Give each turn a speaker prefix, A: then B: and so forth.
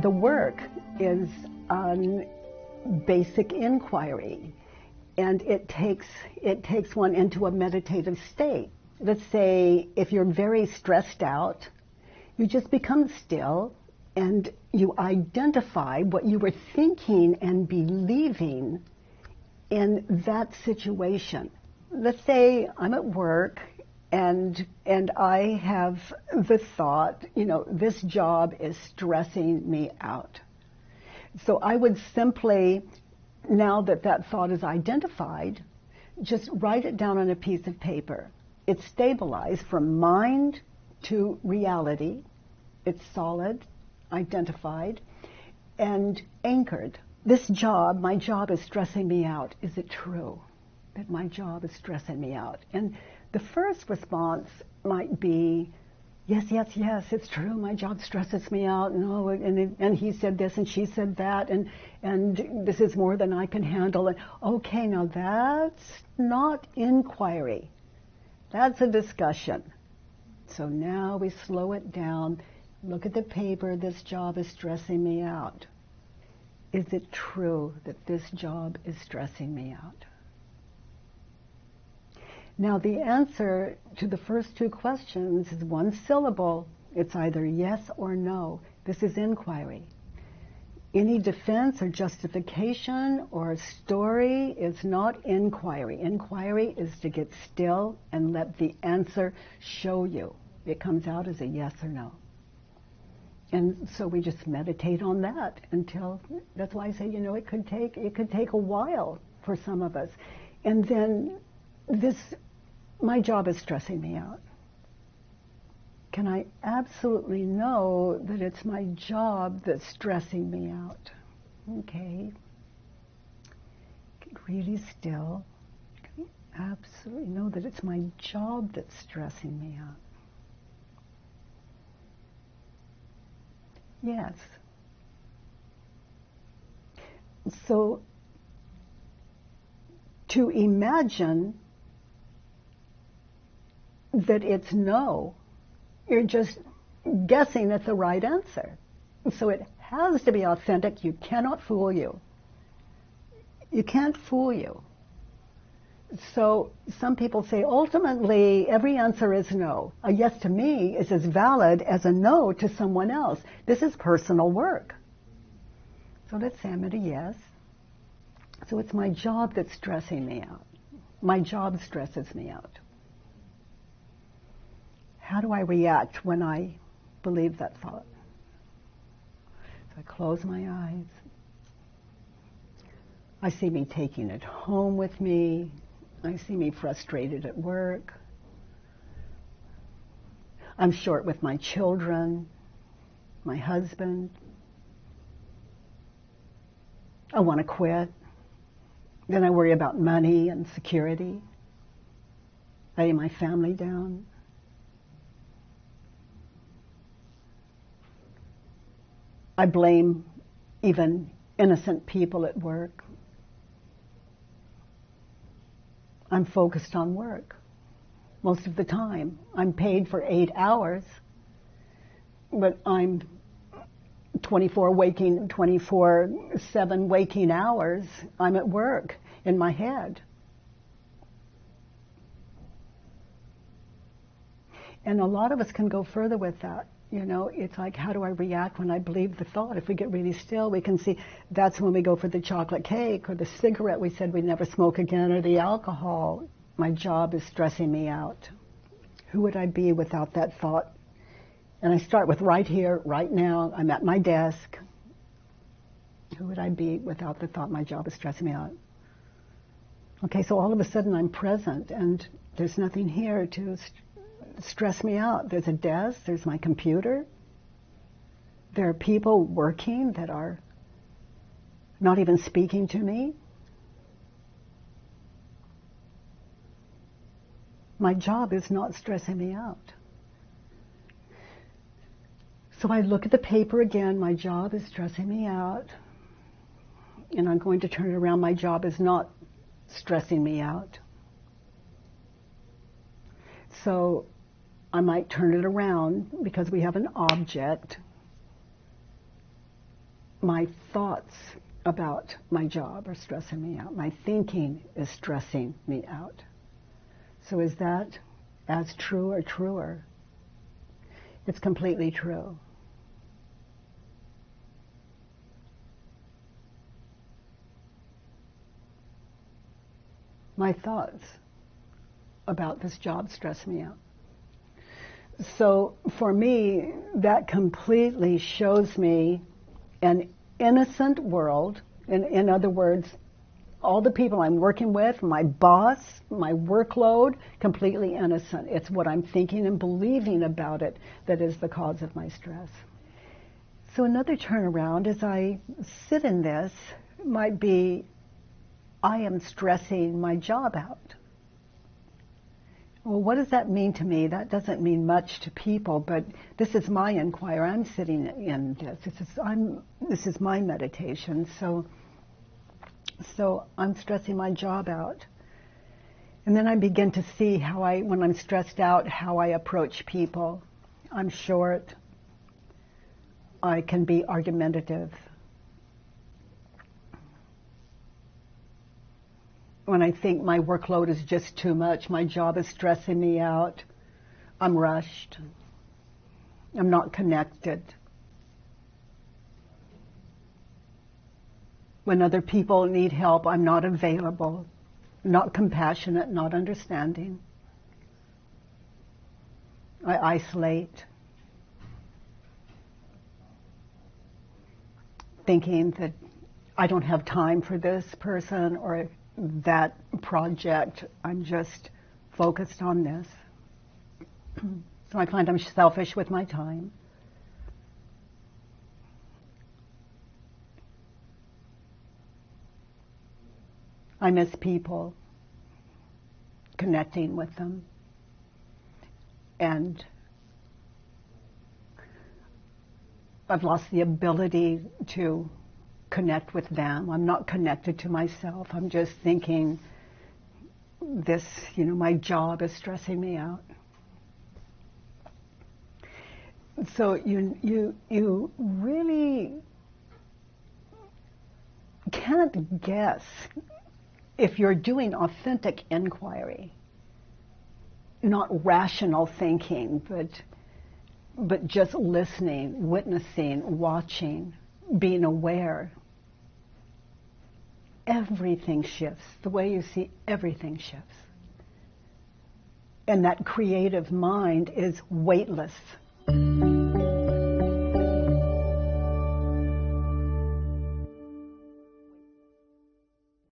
A: the work is basic inquiry, and it takes one into a meditative state. Let's say if you're very stressed out, you just become still and you identify what you were thinking and believing in that situation. Let's say I'm at work and I have the thought, this job is stressing me out. So I would simply, now that thought is identified, just write it down on a piece of paper. It's stabilized from mind to reality. It's solid, identified, and anchored. This job, my job is stressing me out. Is it true that my job is stressing me out? And the first response might be, yes, it's true. My job stresses me out. No, and he said this and she said that, and this is more than I can handle. And okay, now that's not inquiry. That's a discussion. So now we slow it down. Look at the paper. This job is stressing me out. Is it true that this job is stressing me out? Now, the answer to the first two questions is one syllable. It's either yes or no. This is inquiry. Any defense or justification or story is not inquiry. Inquiry is to get still and let the answer show you. It comes out as a yes or no. And so we just meditate on that until, that's why I say, it could take a while for some of us. And then my job is stressing me out. Can I absolutely know that it's my job that's stressing me out? Okay. Get really still. Can I absolutely know that it's my job that's stressing me out? Yes. So, to imagine that it's no, you're just guessing at the right answer. So it has to be authentic. You cannot fool you. You can't fool you. So some people say, ultimately, every answer is no. A yes to me is as valid as a no to someone else. This is personal work. So let's say I'm at a yes. So it's my job that's stressing me out. My job stresses me out. How do I react when I believe that thought? So I close my eyes. I see me taking it home with me. I see me frustrated at work. I'm short with my children, my husband. I want to quit. Then I worry about money and security, letting my family down. I blame even innocent people at work. I'm focused on work most of the time. I'm paid for 8 hours, but I'm 24/7 waking hours. I'm at work in my head. And a lot of us can go further with that. It's like, how do I react when I believe the thought? If we get really still, we can see that's when we go for the chocolate cake or the cigarette we said we'd never smoke again, or the alcohol. My job is stressing me out. Who would I be without that thought? And I start with right here, right now. I'm at my desk. Who would I be without the thought my job is stressing me out? Okay, so all of a sudden I'm present and there's nothing here to stress me out. There's a desk, there's my computer. There are people working that are not even speaking to me. My job is not stressing me out. So I look at the paper again. My job is stressing me out. And I'm going to turn it around. My job is not stressing me out. So I might turn it around because we have an object. my thoughts about my job are stressing me out. My thinking is stressing me out. So is that as true or truer? It's completely true. My thoughts about this job stress me out. So for me, that completely shows me an innocent world. In other words, all the people I'm working with, my boss, my workload, completely innocent. It's what I'm thinking and believing about it that is the cause of my stress. So another turnaround as I sit in this might be, I am stressing my job out. Well, what does that mean to me? That doesn't mean much to people, but this is my inquiry. I'm sitting in this. This is my meditation. So I'm stressing my job out. And then I begin to see how when I'm stressed out, how I approach people. I'm short. I can be argumentative. When I think my workload is just too much, my job is stressing me out, I'm rushed. I'm not connected. When other people need help, I'm not available, not compassionate, not understanding. I isolate, thinking that I don't have time for this person or that project. I'm just focused on this. So I find I'm selfish with my time. I miss people, connecting with them. And I've lost the ability to connect with them. I'm not connected to myself. I'm just thinking this, my job is stressing me out. So you really can't guess if you're doing authentic inquiry, not rational thinking, but just listening, witnessing, watching, being aware. Everything shifts. The way you see everything shifts. And that creative mind is weightless.